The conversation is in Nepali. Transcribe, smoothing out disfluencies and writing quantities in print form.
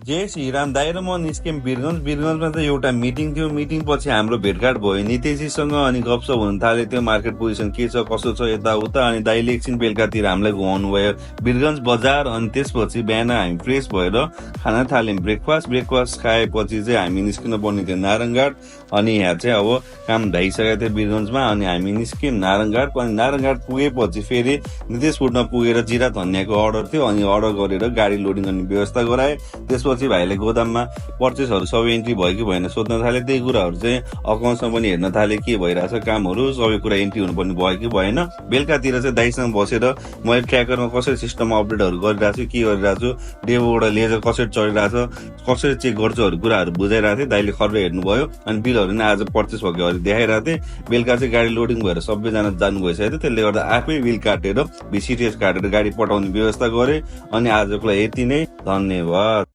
जय श्रीराम दाइ र म निस्क्यौँ वीरगन्जमा त एउटा मिटिङ थियो। मिटिङ पछि हाम्रो भेटघाट भयो नितेशजीसँग, अनि गफसप हुन थाल्यो। त्यो मार्केट पोजिसन के छ कसो छ यताउता, अनि दाइले एकछिन बेलुकातिर हामीलाई घुमाउनु भयो वीरगन्ज बजार। अनि त्यसपछि बिहान हामी फ्रेस भएर खाना थाल्यौँ, ब्रेकफास्ट खाएपछि चाहिँ हामी निस्किनु पर्ने थियो नारायणघाट। अनि यहाँ चाहिँ अब काम भइसकेको थियो वीरगन्जमा, अनि हामी निस्क्यौँ नारायणघाट। अनि नारायणघाट पुगेपछि फेरि नितेश फुडमा पुगेर जिरा धनियाँको अर्डर थियो, अनि अर्डर गरेर गाडी लोडिङ गर्ने व्यवस्था गराए। त्यसपछि भाइले गोदाममा पर्चेसहरू सबै एन्ट्री भयो कि भएन सोध्न थाले। त्यही कुराहरू चाहिँ अकाउन्ट्समा पनि हेर्न थाले के भइरहेछ कामहरू, सबै कुरा एन्ट्री हुनुपर्ने भयो कि भएन। बेलुकातिर चाहिँ दाइसँग बसेर मैले ट्र्याकरमा कसरी सिस्टममा अपडेटहरू गरिरहेको छु, के गरिरहेको छु, डेबोबाट लेजर कसरी चढिरहेछ, कसरी चेक गर्छुहरू कुराहरू बुझाइरहेको थिएँ। दाइले खरेर हेर्नुभयो, अनि बिलहरू नै आज पर्चेस भएको देखाइरहेको थिएँ। बेलुका चाहिँ गाडी लोडिङ भएर सबैजना जानु भइसकेको थियो, त्यसले गर्दा आफै बिल काटेर भिसिटिएस काटेर गाडी पठाउने व्यवस्था गरेँ। अनि आजको लागि यति नै, धन्यवाद।